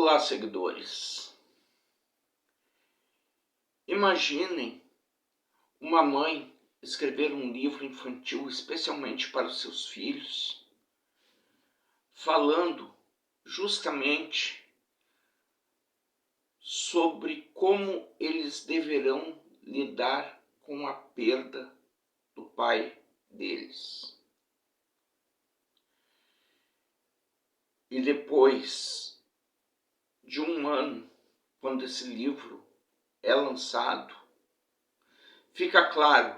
Olá, seguidores. Imaginem uma mãe escrever um livro infantil especialmente para os seus filhos, falando justamente sobre como eles deverão lidar com a perda do pai deles. E depois de um ano, quando esse livro é lançado, fica claro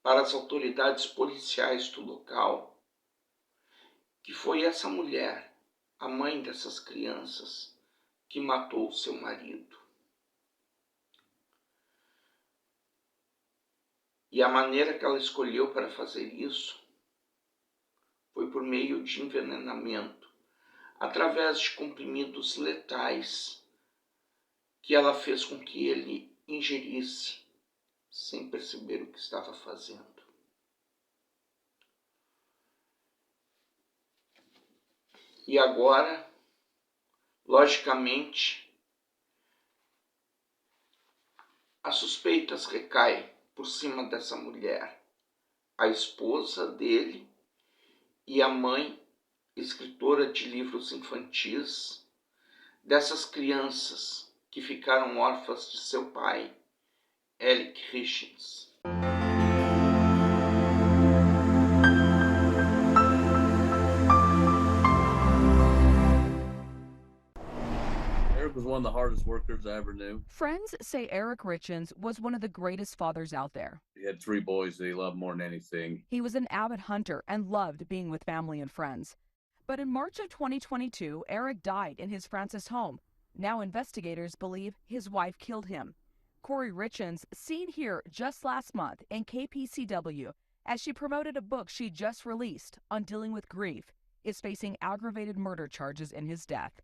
para as autoridades policiais do local que foi essa mulher, a mãe dessas crianças, que matou seu marido. E a maneira que ela escolheu para fazer isso foi por meio de envenenamento, através de comprimidos letais que ela fez com que ele ingerisse, sem perceber o que estava fazendo. E agora, logicamente, as suspeitas recaem por cima dessa mulher, a esposa dele e a mãe, escritora de livros infantis, dessas crianças que ficaram órfãs de seu pai, Eric Richards. Eric was one of the hardest workers I ever knew. Friends say Eric Richards was one of the greatest fathers out there. He had 3 boys that he loved more than anything. He was an avid hunter and loved being with family and friends. But in March of 2022, Eric died in his Francis home. Now investigators believe his wife killed him. Corey Richards, seen here just last month in KPCW as she promoted a book she just released on dealing with grief, is facing aggravated murder charges in his death.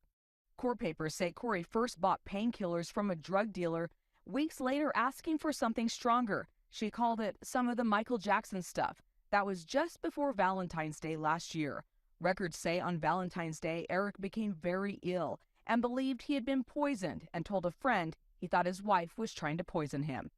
Court papers say Corey first bought painkillers from a drug dealer, weeks later asking for something stronger. She called it some of the Michael Jackson stuff. That was just before Valentine's Day last year. Records say on Valentine's Day, Eric became very ill and believed he had been poisoned and told a friend he thought his wife was trying to poison him.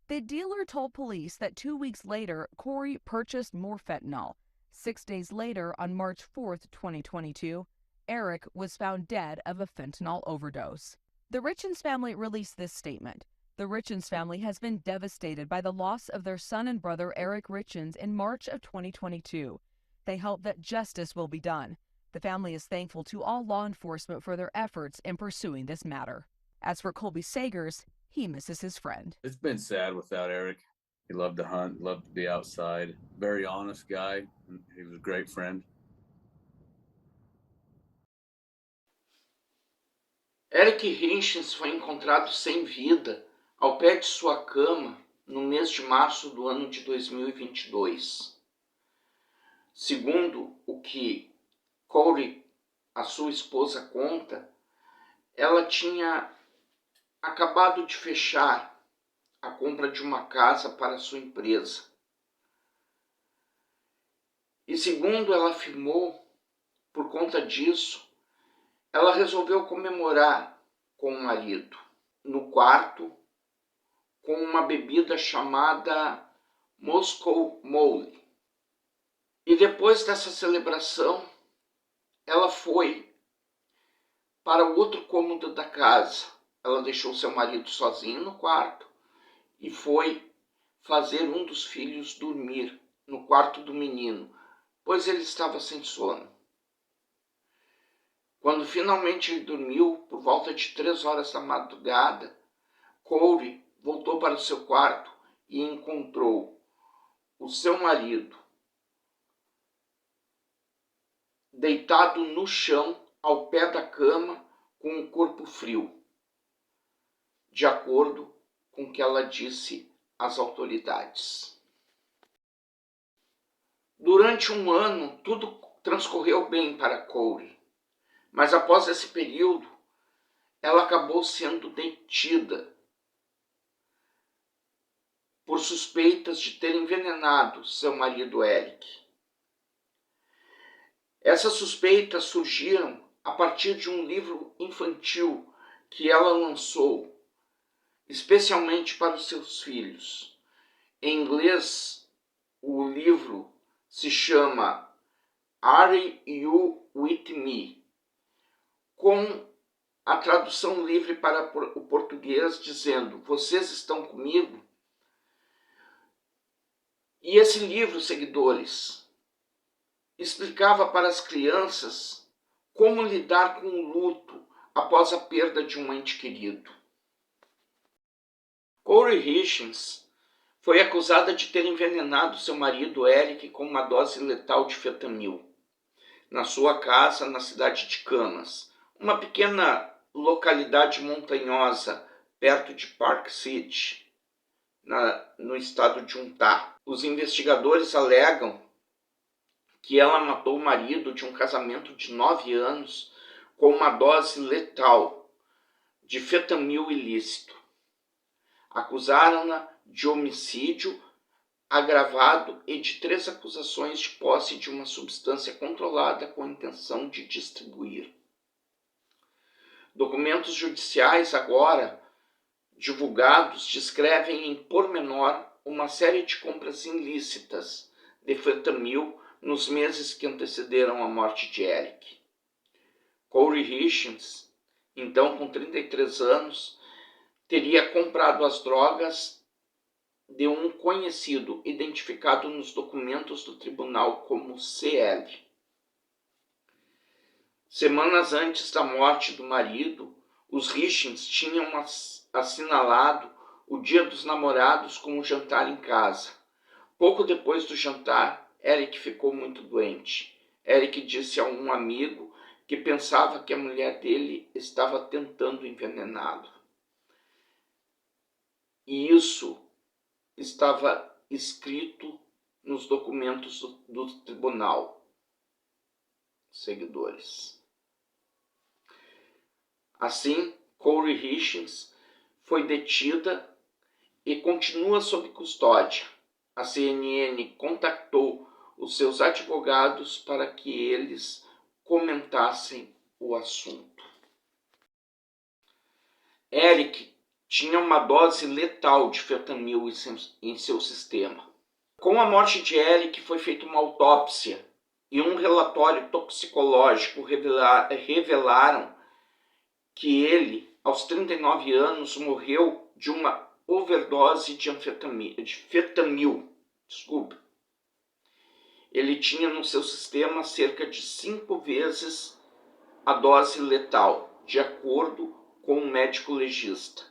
The dealer told police that 2 weeks later, Corey purchased more fentanyl. 6 days later, on March 4th, 2022, Eric was found dead of a fentanyl overdose. The Richards family released this statement. The Richards family has been devastated by the loss of their son and brother Eric Richards in March of 2022. They hope that justice will be done. The family is thankful to all law enforcement for their efforts in pursuing this matter. As for Colby Sagers, he misses his friend. It's been sad without Eric. He loved to hunt, loved to be outside. Very honest guy. He was a great friend. Eric Richards foi encontrado sem vida ao pé de sua cama no mês de março do ano de 2022. Segundo o que Corey, a sua esposa, conta, ela tinha acabado de fechar a compra de uma casa para sua empresa. E segundo ela afirmou, por conta disso, ela resolveu comemorar com o marido no quarto com uma bebida chamada Moscow Mule. E depois dessa celebração, ela foi para o outro cômodo da casa. Ela deixou seu marido sozinho no quarto e foi fazer um dos filhos dormir no quarto do menino, pois ele estava sem sono. Quando finalmente ele dormiu, por volta de 3 horas da madrugada, Corey voltou para o seu quarto e encontrou o seu marido deitado no chão, ao pé da cama, com o corpo frio, de acordo com o que ela disse às autoridades. Durante um ano, tudo transcorreu bem para Corey, mas após esse período, ela acabou sendo detida por suspeitas de ter envenenado seu marido Eric. Essas suspeitas surgiram a partir de um livro infantil que ela lançou, especialmente para os seus filhos. Em inglês, o livro se chama Are You With Me? Com a tradução livre para o português dizendo: Vocês estão comigo? E esse livro, seguidores, explicava para as crianças como lidar com o luto após a perda de um ente querido. Kouri Hitchens foi acusada de ter envenenado seu marido Eric com uma dose letal de fentanil na sua casa na cidade de Camas, uma pequena localidade montanhosa perto de Park City, no estado de Utah. Os investigadores alegam que ela matou o marido de um casamento de 9 anos com uma dose letal de fentanil ilícito. Acusaram-na de homicídio agravado e de 3 acusações de posse de uma substância controlada com a intenção de distribuir. Documentos judiciais agora divulgados descrevem em pormenor uma série de compras ilícitas de fentanil nos meses que antecederam a morte de Eric. Kouri Hitchens, então com 33 anos, teria comprado as drogas de um conhecido identificado nos documentos do tribunal como CL. Semanas antes da morte do marido, os Hitchens tinham assinalado o Dia dos Namorados com um jantar em casa. Pouco depois do jantar, Eric ficou muito doente. Eric disse a um amigo que pensava que a mulher dele estava tentando envenená-lo. E isso estava escrito nos documentos do tribunal. Seguidores. Assim, Kouri Hitchens foi detida e continua sob custódia. A CNN contactou os seus advogados para que eles comentassem o assunto. Eric tinha uma dose letal de fentanil em seu sistema. Com a morte de Eric foi feita uma autópsia e um relatório toxicológico revelaram que ele, aos 39 anos, morreu de uma overdose de fentanil. Ele tinha no seu sistema cerca de 5 vezes a dose letal, de acordo com um médico legista.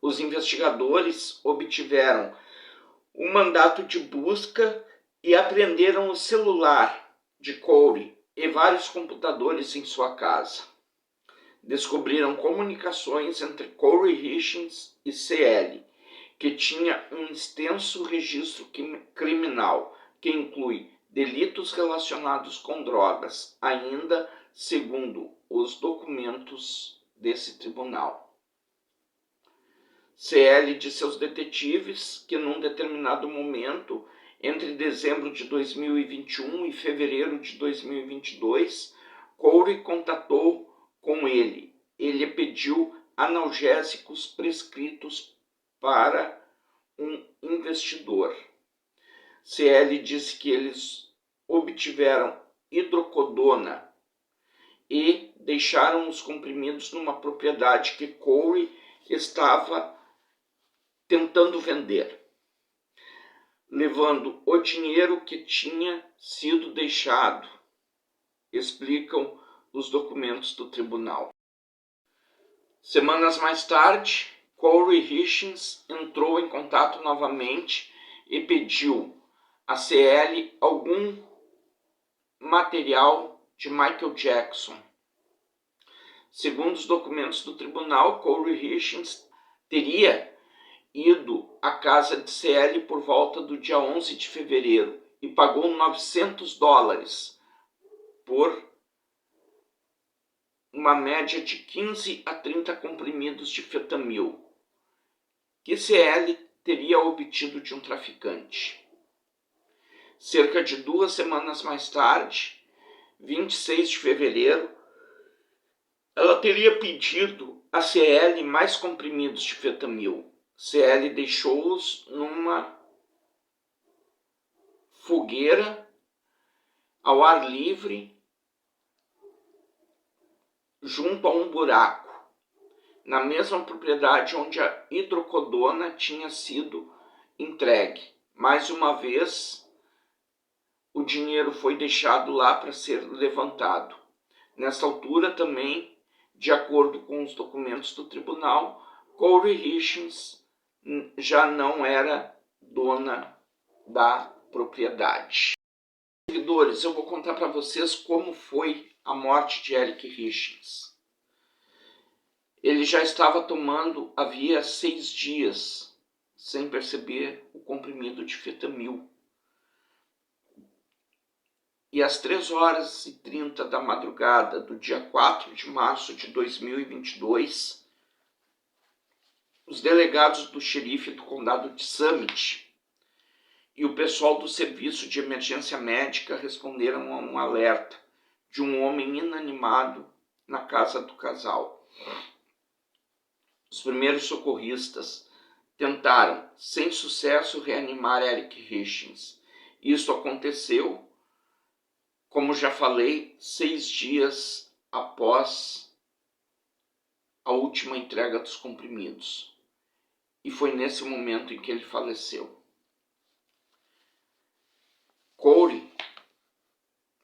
Os investigadores obtiveram um mandato de busca e apreenderam o celular de Kouri e vários computadores em sua casa. Descobriram comunicações entre Kouri Hitchens e CL, que tinha um extenso registro criminal, que inclui delitos relacionados com drogas, ainda segundo os documentos desse tribunal. CL disse aos detetives que num determinado momento, entre dezembro de 2021 e fevereiro de 2022, Kouri contatou com ele. Ele pediu analgésicos prescritos para um investidor. CL disse que eles obtiveram hidrocodona e deixaram os comprimidos numa propriedade que Kouri estava tentando vender, levando o dinheiro que tinha sido deixado, explicam os documentos do tribunal. Semanas mais tarde, Kouri Hitchens entrou em contato novamente e pediu a CL algum material de Michael Jackson. Segundo os documentos do tribunal, Kouri Hitchens teria ido à casa de CL por volta do dia 11 de fevereiro e pagou $900 por uma média de 15 a 30 comprimidos de fentanil, que CL teria obtido de um traficante. Cerca de 2 semanas mais tarde, 26 de fevereiro, ela teria pedido a CL mais comprimidos de fetamil. CL deixou-os numa fogueira ao ar livre, junto a um buraco, na mesma propriedade onde a hidrocodona tinha sido entregue. Mais uma vez, o dinheiro foi deixado lá para ser levantado. Nessa altura também, de acordo com os documentos do tribunal, Corey Hitchens já não era dona da propriedade. Seguidores, eu vou contar para vocês como foi a morte de Eric Hitchens. Ele já estava tomando havia 6 dias, sem perceber o comprimido de fetamil. E às 3h30 da madrugada do dia 4 de março de 2022, os delegados do xerife do condado de Summit e o pessoal do serviço de emergência médica responderam a um alerta de um homem inanimado na casa do casal. Os primeiros socorristas tentaram, sem sucesso, reanimar Eric Hitchens. Isso aconteceu, como já falei, 6 dias após a última entrega dos comprimidos. E foi nesse momento em que ele faleceu. Corey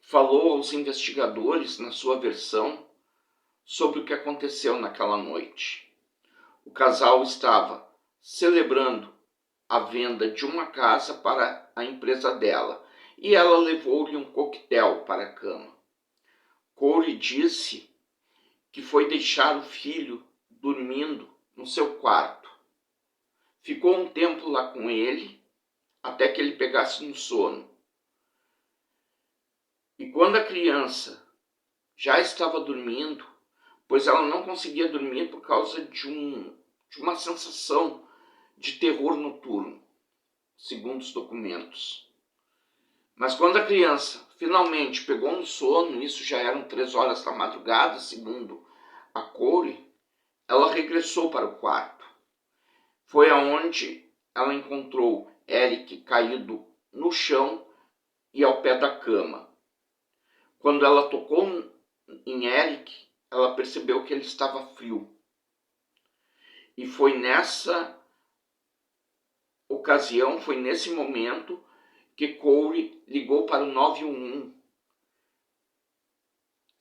falou aos investigadores, na sua versão, sobre o que aconteceu naquela noite. O casal estava celebrando a venda de uma casa para a empresa dela e ela levou-lhe um coquetel para a cama. Corey disse que foi deixar o filho dormindo no seu quarto. Ficou um tempo lá com ele até que ele pegasse no sono. E quando a criança já estava dormindo, pois ela não conseguia dormir por causa de uma sensação de terror noturno, segundo os documentos. Mas quando a criança finalmente pegou no sono, isso já eram 3h da madrugada, segundo a Corey, ela regressou para o quarto. Foi aonde ela encontrou Eric caído no chão e ao pé da cama. Quando ela tocou em Eric, ela percebeu que ele estava frio. E foi nessa ocasião, foi nesse momento, que Corey ligou para o 911,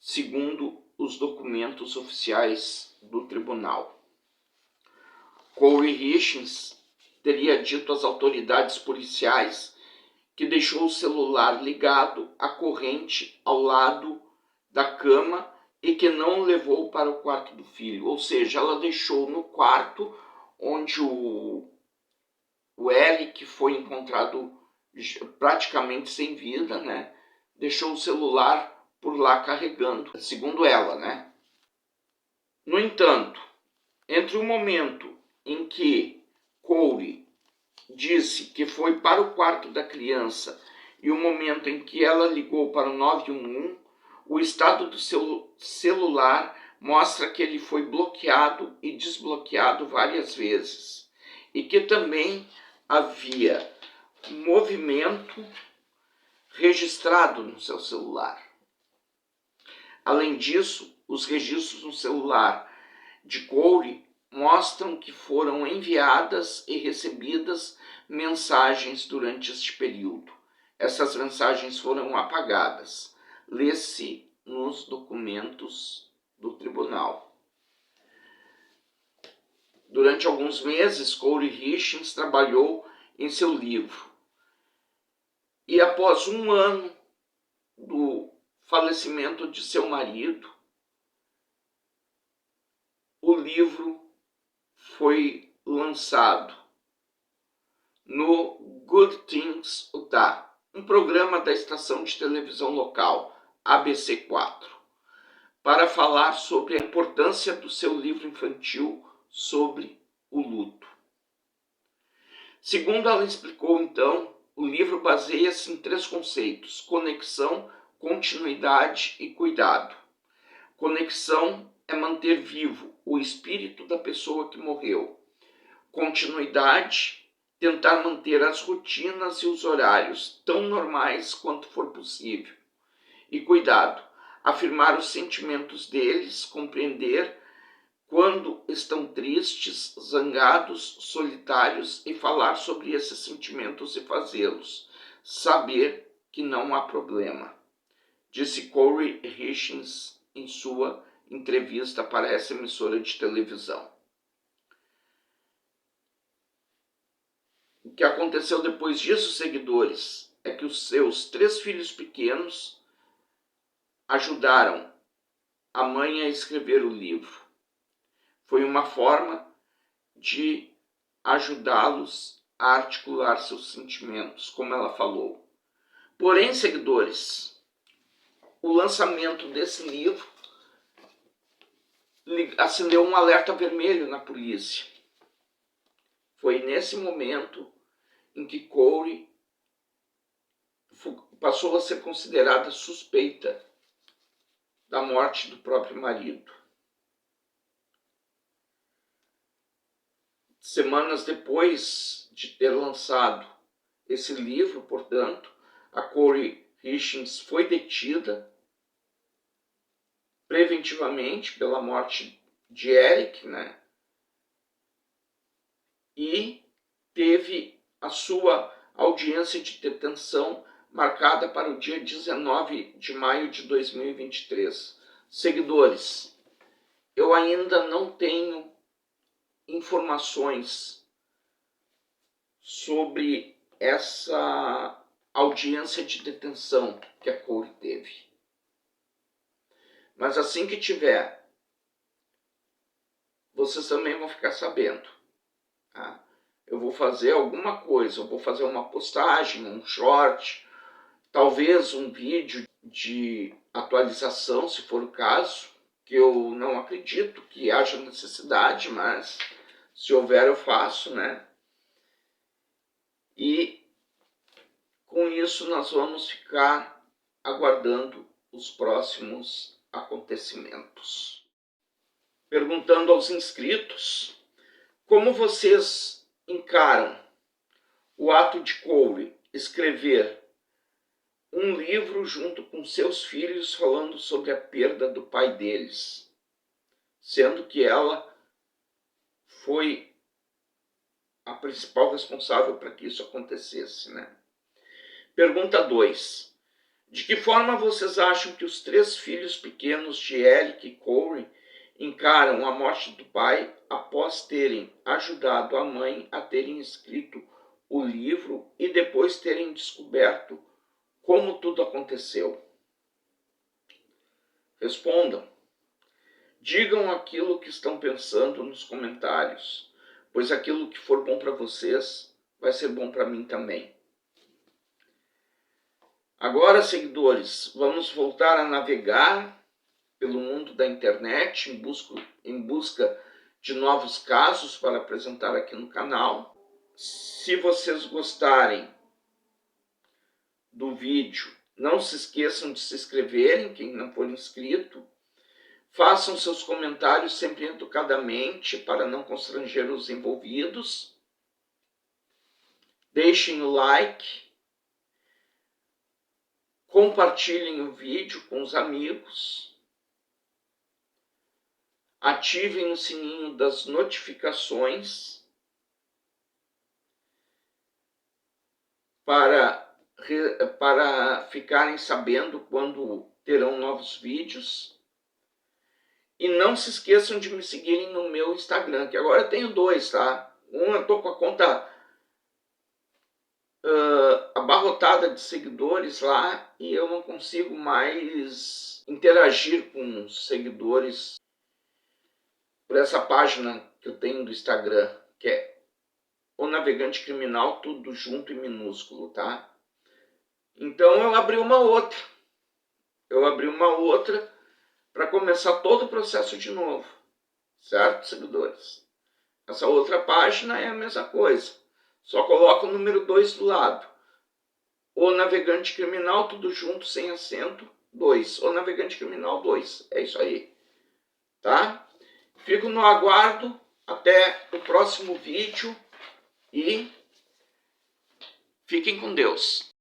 segundo os documentos oficiais do tribunal. Corey Hitchens teria dito às autoridades policiais que deixou o celular ligado à corrente ao lado da cama e que não o levou para o quarto do filho. Ou seja, ela deixou no quarto onde o Eric foi encontrado praticamente sem vida, né? Deixou o celular por lá carregando, segundo ela, né? No entanto, entre o momento em que Corey disse que foi para o quarto da criança e o momento em que ela ligou para o 911, o estado do seu celular mostra que ele foi bloqueado e desbloqueado várias vezes e que também havia movimento registrado no seu celular. Além disso, os registros no celular de Corey mostram que foram enviadas e recebidas mensagens durante este período. Essas mensagens foram apagadas. Lê-se nos documentos do tribunal. Durante alguns meses, Corey Hitchens trabalhou em seu livro. E após 1 ano do falecimento de seu marido, o livro foi lançado no Good Things Utah, um programa da estação de televisão local ABC4, para falar sobre a importância do seu livro infantil sobre o luto. Segundo ela explicou então, o livro baseia-se em 3 conceitos: conexão, continuidade e cuidado. Conexão é manter vivo o espírito da pessoa que morreu. Continuidade, tentar manter as rotinas e os horários tão normais quanto for possível. E cuidado, afirmar os sentimentos deles, compreender quando estão tristes, zangados, solitários e falar sobre esses sentimentos e fazê-los saber que não há problema, disse Corey Hitchens em sua entrevista para essa emissora de televisão. O que aconteceu depois disso, seguidores, é que os seus 3 filhos pequenos ajudaram a mãe a escrever o livro. Foi uma forma de ajudá-los a articular seus sentimentos, como ela falou. Porém, seguidores, o lançamento desse livro acendeu um alerta vermelho na polícia. Foi nesse momento em que Corey passou a ser considerada suspeita da morte do próprio marido. Semanas depois de ter lançado esse livro, portanto, a Corey Hitchens foi detida preventivamente pela morte de Eric, né? E teve a sua audiência de detenção marcada para o dia 19 de maio de 2023. Seguidores, eu ainda não tenho informações sobre essa audiência de detenção que a Corey teve. Mas assim que tiver, vocês também vão ficar sabendo. Tá? Eu vou fazer alguma coisa, eu vou fazer uma postagem, um short, talvez um vídeo de atualização, se for o caso, que eu não acredito que haja necessidade, mas se houver eu faço, né? E com isso nós vamos ficar aguardando os próximos acontecimentos. Perguntando aos inscritos, como vocês encaram o ato de Corey escrever um livro junto com seus filhos falando sobre a perda do pai deles, sendo que ela foi a principal responsável para que isso acontecesse, né? Pergunta 2. De que forma vocês acham que os 3 filhos pequenos de Eric e Corey encaram a morte do pai após terem ajudado a mãe a terem escrito o livro e depois terem descoberto como tudo aconteceu? Respondam. Digam aquilo que estão pensando nos comentários, pois aquilo que for bom para vocês vai ser bom para mim também. Agora, seguidores, vamos voltar a navegar pelo mundo da internet em busca de novos casos para apresentar aqui no canal. Se vocês gostarem do vídeo, não se esqueçam de se inscreverem, quem não for inscrito. Façam seus comentários sempre educadamente para não constranger os envolvidos. Deixem o like. Compartilhem o vídeo com os amigos. Ativem o sininho das notificações para ficarem sabendo quando terão novos vídeos. E não se esqueçam de me seguirem no meu Instagram, que agora eu tenho 2, tá? Eu tô com a conta abarrotada de seguidores lá e eu não consigo mais interagir com os seguidores por essa página que eu tenho do Instagram, que é O Navegante Criminal, tudo junto e minúsculo, tá? Então eu abri uma outra. Para começar todo o processo de novo, certo, seguidores? Essa outra página é a mesma coisa, só coloca o número 2 do lado. O Navegante Criminal, tudo junto, sem acento, 2. O Navegante Criminal 2, é isso aí. tá? Fico no aguardo até o próximo vídeo e fiquem com Deus.